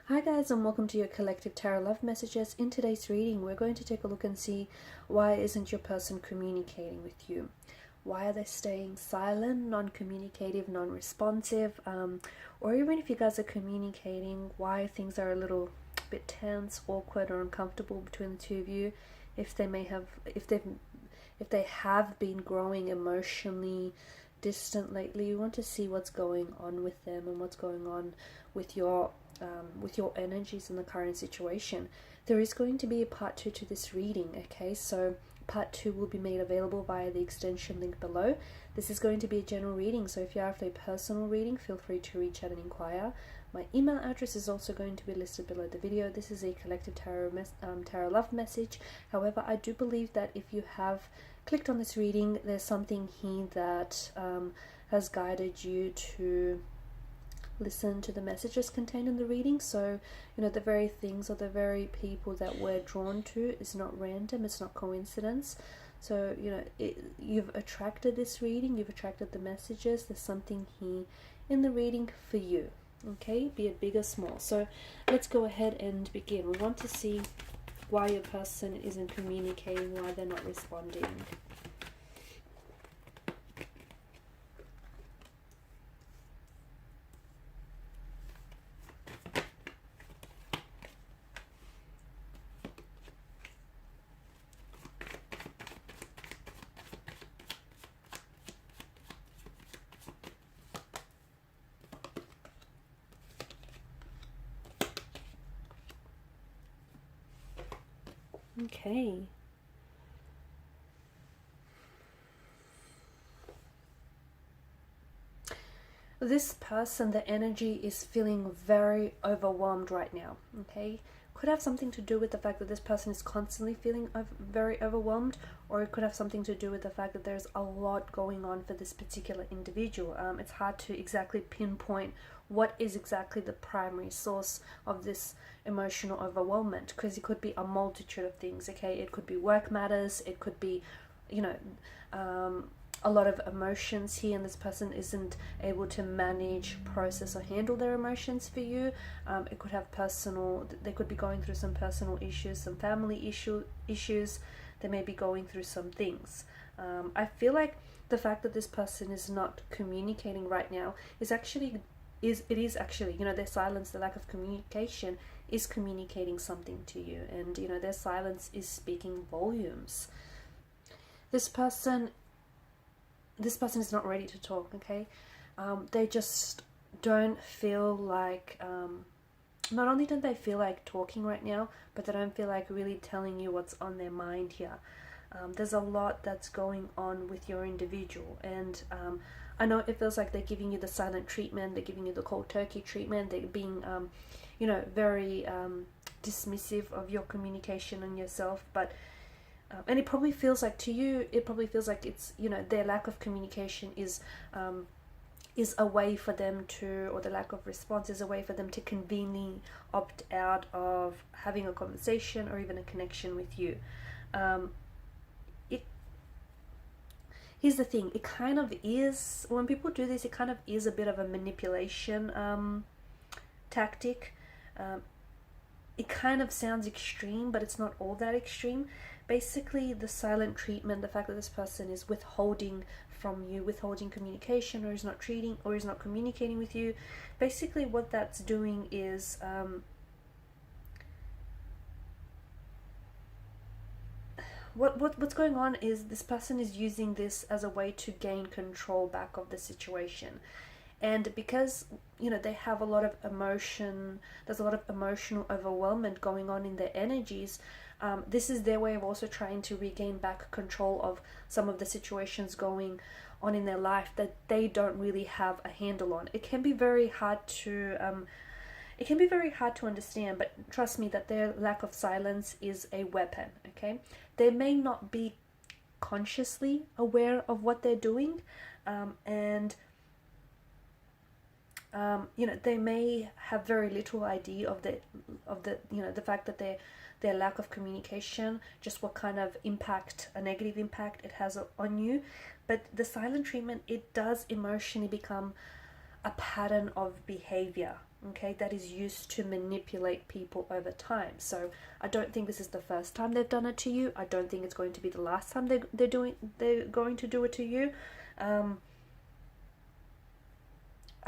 Hi guys, and welcome to your collective tarot love messages. In today's reading, we're going to take a look and see why isn't your person communicating with you? Why are they staying silent, non-communicative, non-responsive? Or even if you guys are communicating, why things are a little bit tense, awkward, or uncomfortable between the two of you? If they have been growing emotionally distant lately, you want to see what's going on with them and what's going on with your energies in the current situation. There is going to be a part 2 to this reading, okay? So part 2 will be made available via the extension link below. This is going to be a general reading, so if you're after a personal reading, feel free to reach out and inquire. My email address is also going to be listed below the video. This is a collective tarot love message. However, I do believe that if you have clicked on this reading, there's something here that has guided you to listen to the messages contained in the reading. So, the very things or the very people that we're drawn to is not random, it's not coincidence. So, you've attracted this reading, you've attracted the messages. There's something here in the reading for you, okay? Be it big or small. So let's go ahead and begin. We want to see why your person isn't communicating, why they're not responding. Okay. This person, the energy is feeling very overwhelmed right now, okay? Could have something to do with the fact that this person is constantly feeling very overwhelmed, or it could have something to do with the fact that there's a lot going on for this particular individual. It's hard to exactly pinpoint what is exactly the primary source of this emotional overwhelmment, because it could be a multitude of things, okay? It could be work matters, it could be, a lot of emotions here, and this person isn't able to manage, process, or handle their emotions for you. It could have they could be going through some personal issues, some family issues. They may be going through some things. I feel like the fact that this person is not communicating right now is actually their silence, the lack of communication is communicating something to you, and their silence is speaking volumes. This person is not ready to talk, okay? They just don't feel like, not only don't they feel like talking right now, but they don't feel like really telling you what's on their mind here. There's a lot that's going on with your individual, and I know it feels like they're giving you the silent treatment, they're giving you the cold turkey treatment, they're being, very dismissive of your communication and yourself, but and it probably feels like to you, it's, their lack of communication is a way for them to, or the lack of response is a way for them to conveniently opt out of having a conversation or even a connection with you. Here's the thing, it kind of is, when people do this, it kind of is a bit of a manipulation tactic. It kind of sounds extreme, but it's not all that extreme. Basically, the silent treatment, the fact that this person is withholding from you, withholding communication, or is not treating, or is not communicating with you, basically what that's doing is what's going on is this person is using this as a way to gain control back of the situation. And because they have a lot of emotion, there's a lot of emotional overwhelmment going on in their energies, this is their way of also trying to regain back control of some of the situations going on in their life that they don't really have a handle on. It can be very hard to understand, but trust me that their lack of silence is a weapon, okay? They may not be consciously aware of what they're doing, and they may have very little idea of the fact that their lack of communication, just what kind of impact, a negative impact it has on you. But the silent treatment, it does emotionally become a pattern of behavior, okay, that is used to manipulate people over time. So I don't think this is the first time they've done it to you. I don't think it's going to be the last time they're going to do it to you. I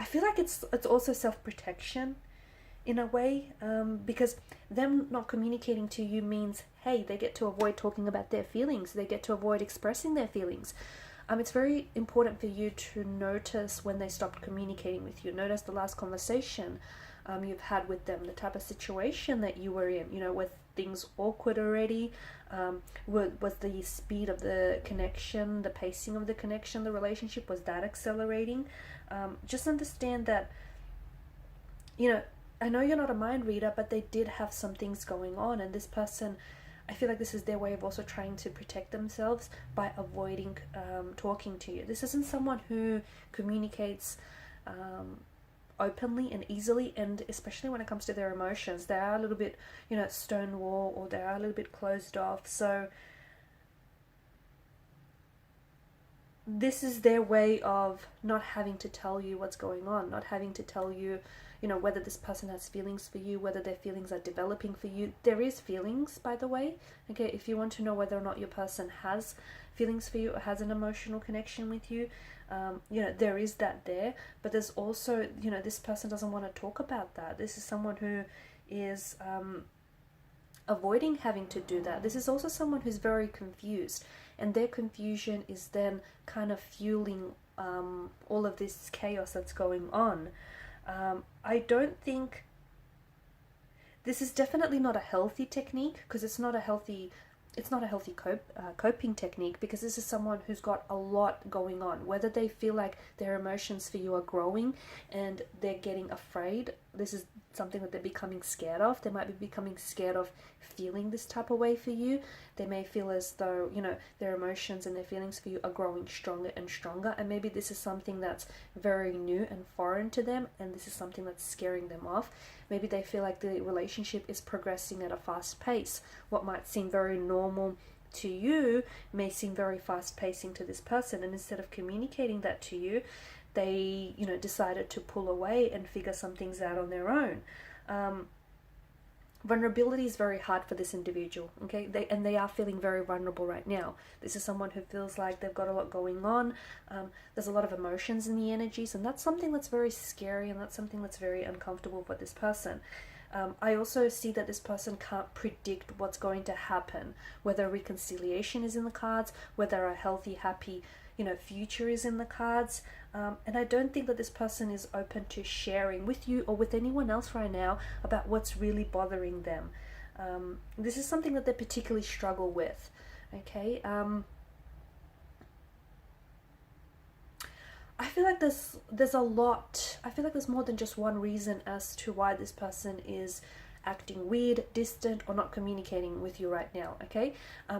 feel like it's also self-protection in a way, because them not communicating to you means, hey, they get to avoid talking about their feelings. They get to avoid expressing their feelings. It's very important for you to notice when they stopped communicating with you. Notice the last conversation you've had with them, the type of situation that you were in, you know, were things awkward already? Was the speed of the connection, the pacing of the connection, the relationship, was that accelerating? Just understand that, you know, I know you're not a mind reader, but they did have some things going on, and this person, I feel like this is their way of also trying to protect themselves by avoiding talking to you. This isn't someone who communicates openly and easily, and especially when it comes to their emotions. They are a little bit, you know, stonewall, or they are a little bit closed off. So this is their way of not having to tell you what's going on, not having to tell you, you know, whether this person has feelings for you, whether their feelings are developing for you. There is feelings, by the way, okay? If you want to know whether or not your person has feelings for you or has an emotional connection with you, you know, there is that there. But there's also, you know, this person doesn't want to talk about that. This is someone who is avoiding having to do that. This is also someone who's very confused, and their confusion is then kind of fueling all of this chaos that's going on. I don't think this is definitely not a healthy technique, because it's not a healthy coping technique, because this is someone who's got a lot going on. Whether they feel like their emotions for you are growing and they're getting afraid, this is something that they're becoming scared of. They might be becoming scared of feeling this type of way for you. They may feel as though, you know, their emotions and their feelings for you are growing stronger and stronger, and maybe this is something that's very new and foreign to them, and this is something that's scaring them off. Maybe they feel like the relationship is progressing at a fast pace. What might seem very normal to you may seem very fast pacing to this person, and instead of communicating that to you, they, you know, decided to pull away and figure some things out on their own. Vulnerability is very hard for this individual, okay? They are feeling very vulnerable right now. This is someone who feels like they've got a lot going on. There's a lot of emotions in the energies, and that's something that's very scary, and that's something that's very uncomfortable for this person. I also see that this person can't predict what's going to happen, whether reconciliation is in the cards, whether a healthy, happy, you know, future is in the cards. And I don't think that this person is open to sharing with you or with anyone else right now about what's really bothering them. This is something that they particularly struggle with, okay? I feel like there's a lot. I feel like there's more than just one reason as to why this person is acting weird, distant, or not communicating with you right now, okay?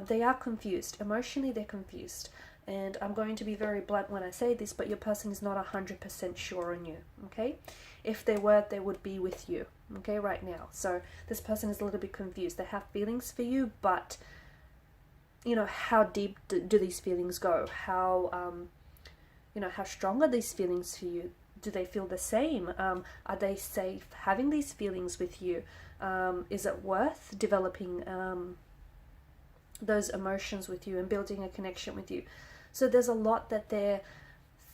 They are confused. Emotionally, they're confused. And I'm going to be very blunt when I say this, but your person is not 100% sure on you, okay? If they were, they would be with you, okay, right now. So this person is a little bit confused. They have feelings for you, but, you know, how deep do these feelings go? How, you know, how strong are these feelings for you? Do they feel the same? Are they safe having these feelings with you? Is it worth developing those emotions with you and building a connection with you? So there's a lot that they're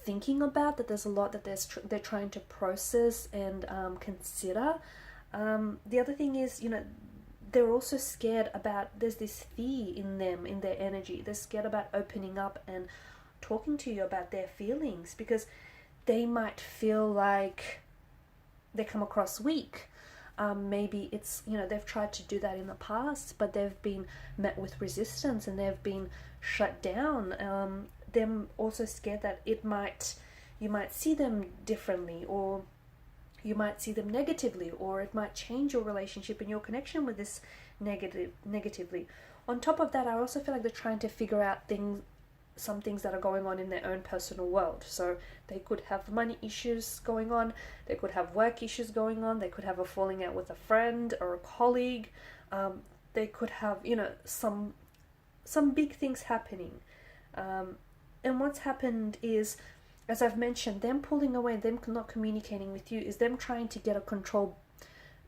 thinking about, that there's a lot that they're trying to process and consider. The other thing is, you know, they're also scared about, there's this fear in them, in their energy. They're scared about opening up and talking to you about their feelings, because they might feel like they come across weak. Maybe it's, you know, they've tried to do that in the past, but they've been met with resistance and they've been shut down. Them also scared that you might see them differently, or you might see them negatively, or it might change your relationship and your connection with this negatively. On top of that, I also feel like they're trying to figure out some things that are going on in their own personal world. So they could have money issues going on, they could have work issues going on, they could have a falling out with a friend or a colleague, they could have, you know, some big things happening. And what's happened is as I've mentioned, them pulling away, them not communicating with you, is them trying to get a control.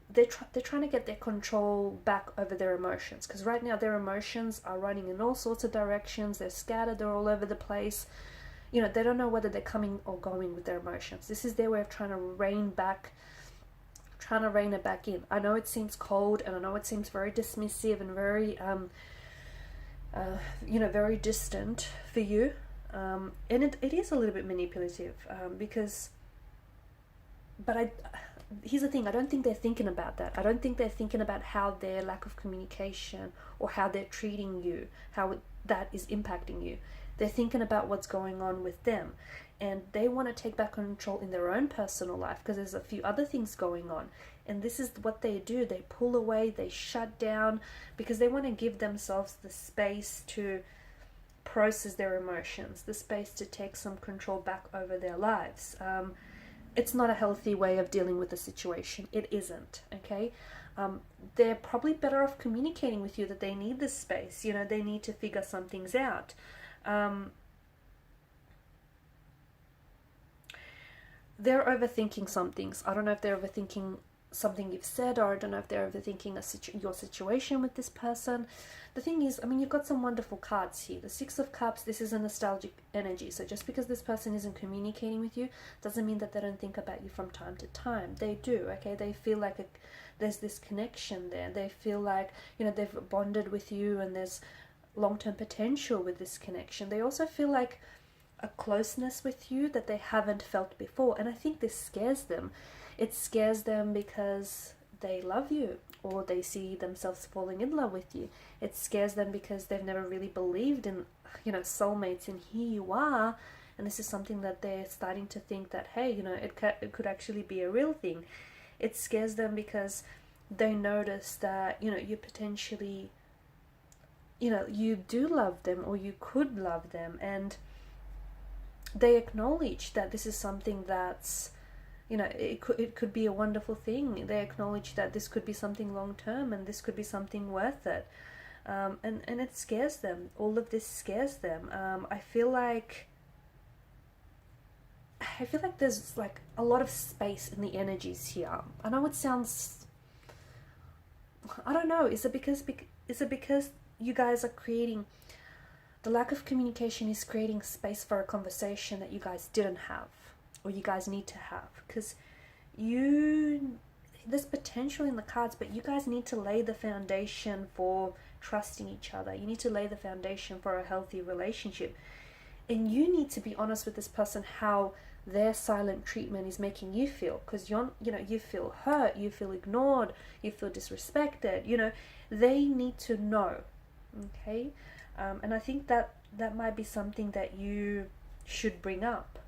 They're trying to get their control back over their emotions, because right now their emotions are running in all sorts of directions. They're scattered, they're all over the place. You know, they don't know whether they're coming or going with their emotions. This is their way of trying to rein it back in. I know it seems cold, and I know it seems very dismissive and very very distant for you, and it is a little bit manipulative, but here's the thing, I don't think they're thinking about that. I don't think they're thinking about how their lack of communication or how they're treating you, that is impacting you. They're thinking about what's going on with them, and they want to take back control in their own personal life, because there's a few other things going on. And this is what they do. They pull away, they shut down, because they want to give themselves the space to process their emotions, the space to take some control back over their lives. It's not a healthy way of dealing with the situation. It isn't, okay? They're probably better off communicating with you that they need this space. You know, they need to figure some things out. They're overthinking some things. I don't know if they're overthinking something you've said, or I don't know if they're overthinking your situation with this person. The thing is, I mean, you've got some wonderful cards here. The Six of Cups, this is a nostalgic energy. So just because this person isn't communicating with you doesn't mean that they don't think about you from time to time. They do, okay? They feel like there's this connection there. They feel like, you know, they've bonded with you, and there's long-term potential with this connection. They also feel like a closeness with you that they haven't felt before, and I think this scares them. It scares them because they love you, or they see themselves falling in love with you. It scares them because they've never really believed in, you know, soulmates, and here you are, and this is something that they're starting to think that, hey, you know, it could actually be a real thing. It scares them because they notice that, you know, you potentially, you know, you do love them, or you could love them, and they acknowledge that this is something that's, you know, it could be a wonderful thing. They acknowledge that this could be something long term, and this could be something worth it. And it scares them. All of this scares them. I feel like there's like a lot of space in the energies here. I know it sounds, I don't know. Is it because you guys are creating, the lack of communication is creating space for a conversation that you guys didn't have, or you guys need to have, because there's potential in the cards, but you guys need to lay the foundation for trusting each other. You need to lay the foundation for a healthy relationship, and you need to be honest with this person how their silent treatment is making you feel, because you feel hurt, you feel ignored, you feel disrespected. You know, they need to know, okay? And I think that might be something that you should bring up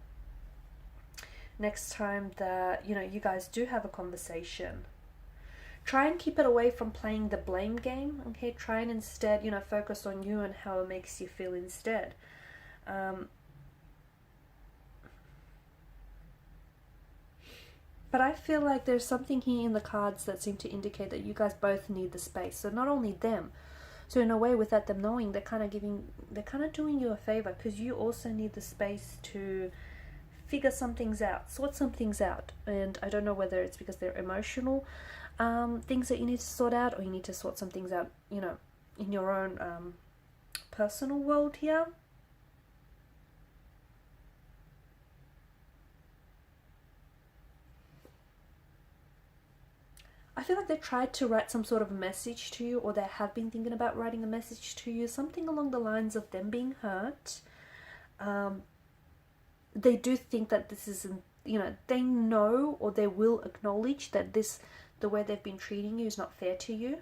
next time that, you know, you guys do have a conversation. Try and keep it away from playing the blame game, okay? Try and instead, you know, focus on you and how it makes you feel instead. But I feel like there's something here in the cards that seem to indicate that you guys both need the space. So not only them, so in a way, without them knowing, they're kind of doing you a favor, because you also need the space to figure some things out, sort some things out. And I don't know whether it's because they're emotional things that you need to sort out, or you need to sort some things out, you know, in your own personal world here. I feel like they tried to write some sort of message to you, or they have been thinking about writing a message to you, something along the lines of them being hurt. They do think that this isn't, you know, they know, or they will acknowledge that the way they've been treating you is not fair to you.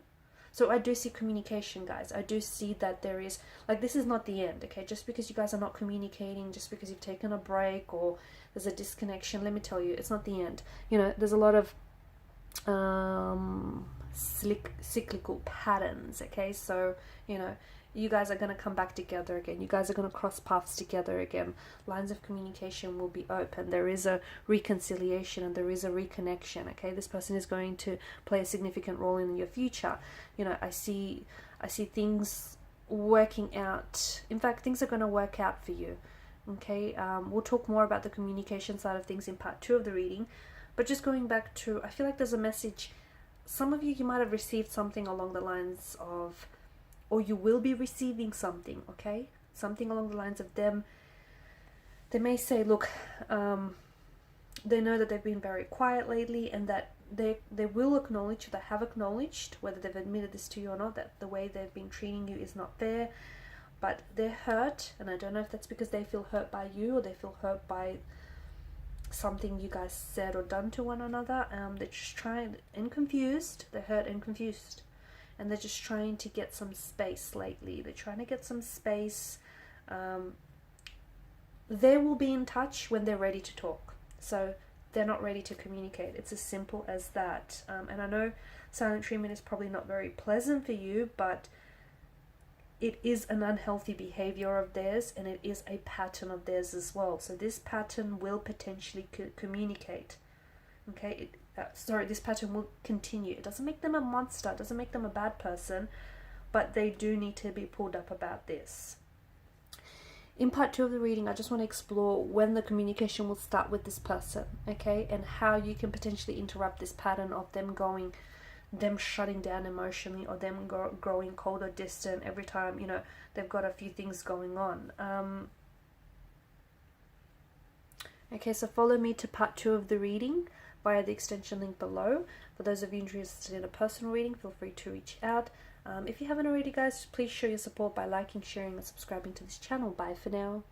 So I do see communication, guys. I do see that there is, like, this is not the end, okay? Just because you guys are not communicating, just because you've taken a break or there's a disconnection, let me tell you, it's not the end. You know, there's a lot of cyclical patterns, okay? So, you know, you guys are going to come back together again. You guys are going to cross paths together again. Lines of communication will be open. There is a reconciliation and there is a reconnection, okay? This person is going to play a significant role in your future. You know, I see things working out. In fact, things are going to work out for you. Okay, we'll talk more about the communication side of things in part 2 of the reading. But just going back to, I feel like there's a message. Some of you might have received something along the lines of, or you will be receiving something, okay? Something along the lines of them. They may say, look, they know that they've been very quiet lately, and that they will acknowledge, they have acknowledged, whether they've admitted this to you or not, that the way they've been treating you is not fair. But they're hurt, and I don't know if that's because they feel hurt by you or they feel hurt by something you guys said or done to one another. They're just trying, and confused. They're hurt and confused, and they're just trying to get some space lately. They're trying to get some space. They will be in touch when they're ready to talk. So they're not ready to communicate. It's as simple as that. And I know silent treatment is probably not very pleasant for you, but it is an unhealthy behavior of theirs, and it is a pattern of theirs as well. So this pattern will potentially communicate. Okay, this pattern will continue. It doesn't make them a monster, it doesn't make them a bad person, but they do need to be pulled up about this. In part 2 of the reading, I just want to explore when the communication will start with this person, okay, and how you can potentially interrupt this pattern of them shutting down emotionally, or them growing cold or distant every time, you know, they've got a few things going on. Okay, so follow me to part 2 of the reading via the extension link below. For those of you interested in a personal reading, feel free to reach out. If you haven't already, guys, please show your support by liking, sharing, and subscribing to this channel. Bye for now.